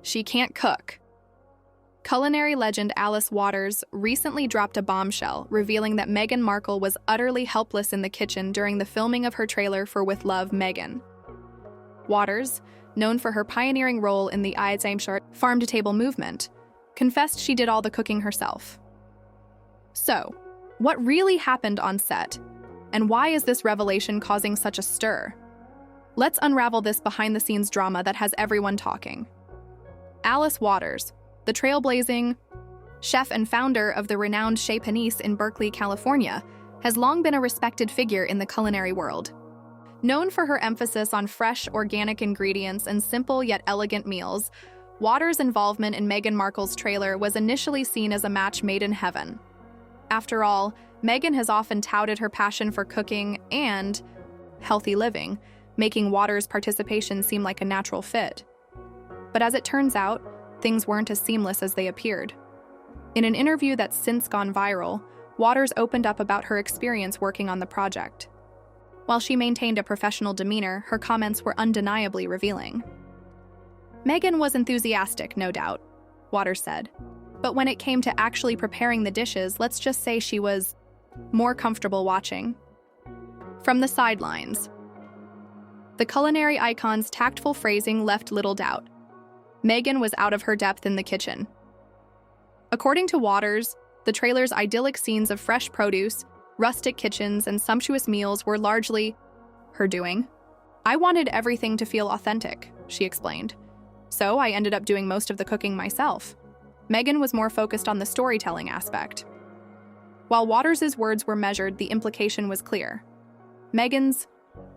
She can't cook. Culinary legend Alice Waters recently dropped a bombshell, revealing that Meghan Markle was utterly helpless in the kitchen during the filming of her trailer for With Love, Meghan. Waters, known for her pioneering role in the farm-to-table movement, confessed she did all the cooking herself. So, what really happened on set? And why is this revelation causing such a stir? Let's unravel this behind-the-scenes drama that has everyone talking. Alice Waters, the trailblazing chef and founder of the renowned Chez Panisse in Berkeley, California, has long been a respected figure in the culinary world. Known for her emphasis on fresh, organic ingredients and simple yet elegant meals, Waters' involvement in Meghan Markle's trailer was initially seen as a match made in heaven. After all, Meghan has often touted her passion for cooking and healthy living, making Waters' participation seem like a natural fit. But as it turns out, things weren't as seamless as they appeared. In an interview that's since gone viral, Waters opened up about her experience working on the project. While she maintained a professional demeanor, her comments were undeniably revealing. Meghan was enthusiastic, no doubt, Waters said. But when it came to actually preparing the dishes, let's just say she was more comfortable watching. From the sidelines. The culinary icon's tactful phrasing left little doubt. Meghan was out of her depth in the kitchen. According to Waters, the trailer's idyllic scenes of fresh produce, rustic kitchens, and sumptuous meals were largely her doing. I wanted everything to feel authentic, she explained. So I ended up doing most of the cooking myself. Meghan was more focused on the storytelling aspect. While Waters' words were measured, the implication was clear. Meghan's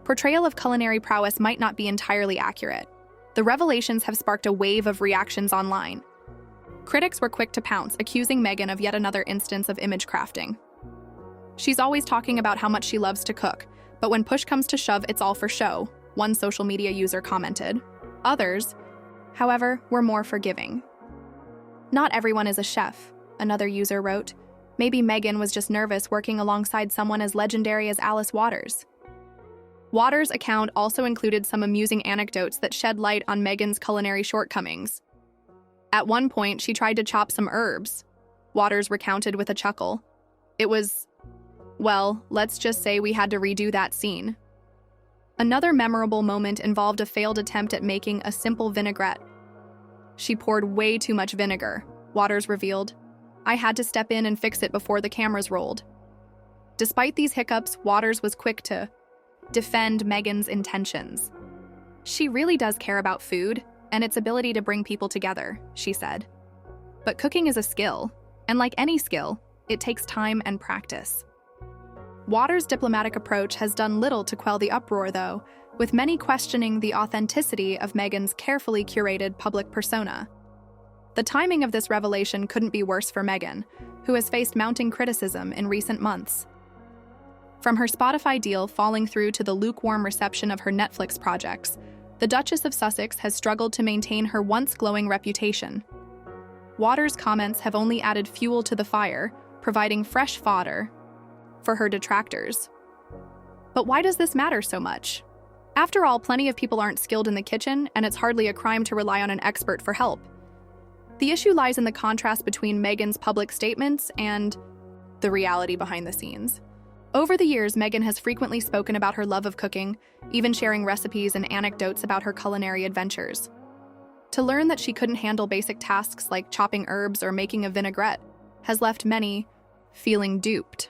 portrayal of culinary prowess might not be entirely accurate. The revelations have sparked a wave of reactions online. Critics were quick to pounce, accusing Meghan of yet another instance of image crafting. She's always talking about how much she loves to cook, but when push comes to shove, it's all for show, one social media user commented. Others, however, were more forgiving. Not everyone is a chef, another user wrote. Maybe Meghan was just nervous working alongside someone as legendary as Alice Waters. Waters' account also included some amusing anecdotes that shed light on Meghan's culinary shortcomings. At one point, she tried to chop some herbs. Waters recounted with a chuckle. It was, well, let's just say we had to redo that scene. Another memorable moment involved a failed attempt at making a simple vinaigrette. She poured way too much vinegar, Waters revealed. I had to step in and fix it before the cameras rolled. Despite these hiccups, Waters was quick to defend Meghan's intentions. She really does care about food and its ability to bring people together, she said. But cooking is a skill, and like any skill, it takes time and practice. Waters' diplomatic approach has done little to quell the uproar, though, with many questioning the authenticity of Meghan's carefully curated public persona. The timing of this revelation couldn't be worse for Meghan, who has faced mounting criticism in recent months. From her Spotify deal falling through to the lukewarm reception of her Netflix projects, the Duchess of Sussex has struggled to maintain her once glowing reputation. Waters' comments have only added fuel to the fire, providing fresh fodder for her detractors. But why does this matter so much? After all, plenty of people aren't skilled in the kitchen, and it's hardly a crime to rely on an expert for help. The issue lies in the contrast between Meghan's public statements and the reality behind the scenes. Over the years, Meghan has frequently spoken about her love of cooking, even sharing recipes and anecdotes about her culinary adventures. To learn that she couldn't handle basic tasks like chopping herbs or making a vinaigrette has left many feeling duped.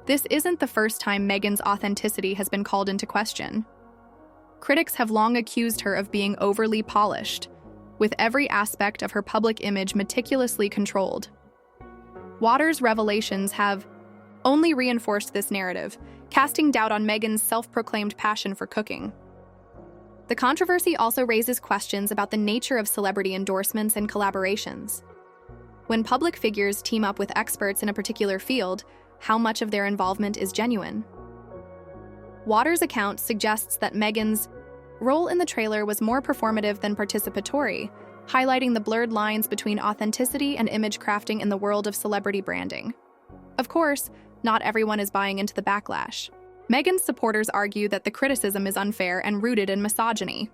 This isn't the first time Meghan's authenticity has been called into question. Critics have long accused her of being overly polished, with every aspect of her public image meticulously controlled. Waters' revelations have only reinforced this narrative, casting doubt on Meghan's self-proclaimed passion for cooking. The controversy also raises questions about the nature of celebrity endorsements and collaborations. When public figures team up with experts in a particular field, how much of their involvement is genuine? Waters' account suggests that Meghan's role in the trailer was more performative than participatory, highlighting the blurred lines between authenticity and image crafting in the world of celebrity branding. Of course, not everyone is buying into the backlash. Meghan's supporters argue that the criticism is unfair and rooted in misogyny,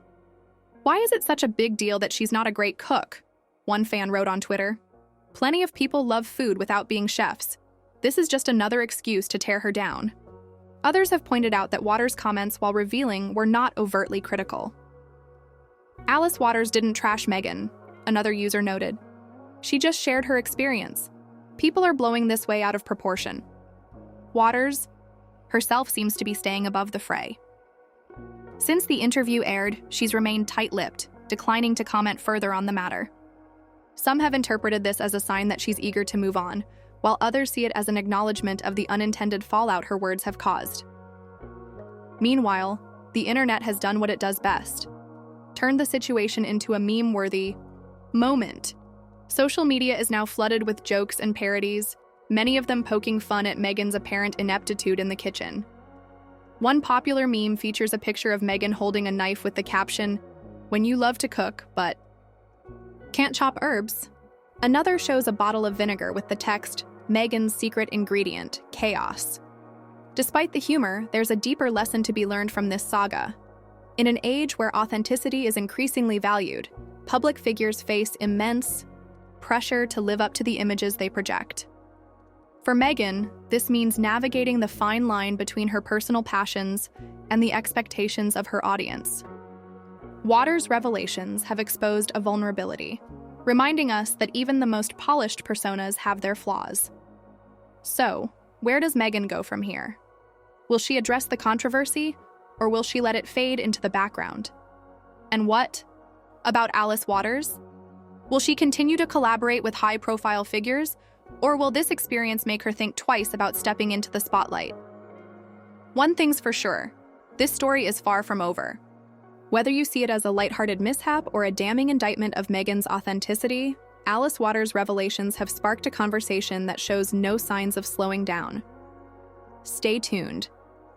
Why is it such a big deal that she's not a great cook? One fan wrote on Twitter. Plenty of people love food without being chefs. This is just another excuse to tear her down. Others have pointed out that Waters' comments while revealing were not overtly critical. Alice Waters didn't trash Meghan, another user noted. She just shared her experience. People are blowing this way out of proportion. Waters herself seems to be staying above the fray. Since the interview aired, she's remained tight-lipped, declining to comment further on the matter. Some have interpreted this as a sign that she's eager to move on, while others see it as an acknowledgement of the unintended fallout her words have caused. Meanwhile, the internet has done what it does best: turned the situation into a meme-worthy moment. Social media is now flooded with jokes and parodies, many of them poking fun at Meghan's apparent ineptitude in the kitchen. One popular meme features a picture of Meghan holding a knife with the caption, "When you love to cook, but can't chop herbs." Another shows a bottle of vinegar with the text, "Meghan's secret ingredient, chaos." Despite the humor, there's a deeper lesson to be learned from this saga. In an age where authenticity is increasingly valued, public figures face immense pressure to live up to the images they project. For Meghan, this means navigating the fine line between her personal passions and the expectations of her audience. Waters' revelations have exposed a vulnerability, reminding us that even the most polished personas have their flaws. So, where does Meghan go from here? Will she address the controversy, or will she let it fade into the background? And what about Alice Waters? Will she continue to collaborate with high-profile figures, or will this experience make her think twice about stepping into the spotlight? One thing's for sure, this story is far from over. Whether you see it as a lighthearted mishap or a damning indictment of Meghan's authenticity, Alice Waters' revelations have sparked a conversation that shows no signs of slowing down. Stay tuned,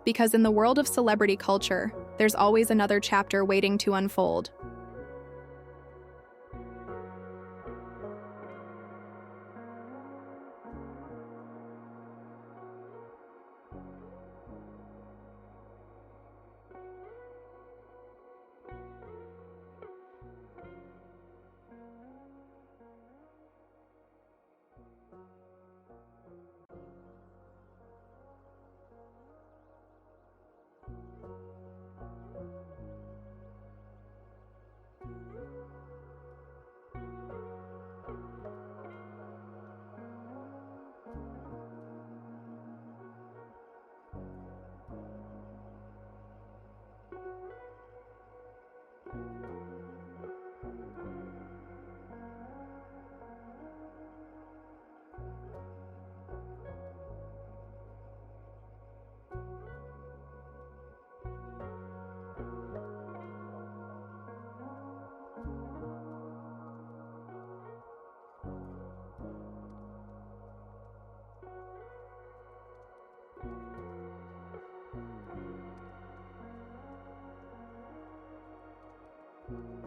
because in the world of celebrity culture, there's always another chapter waiting to unfold. Thank you.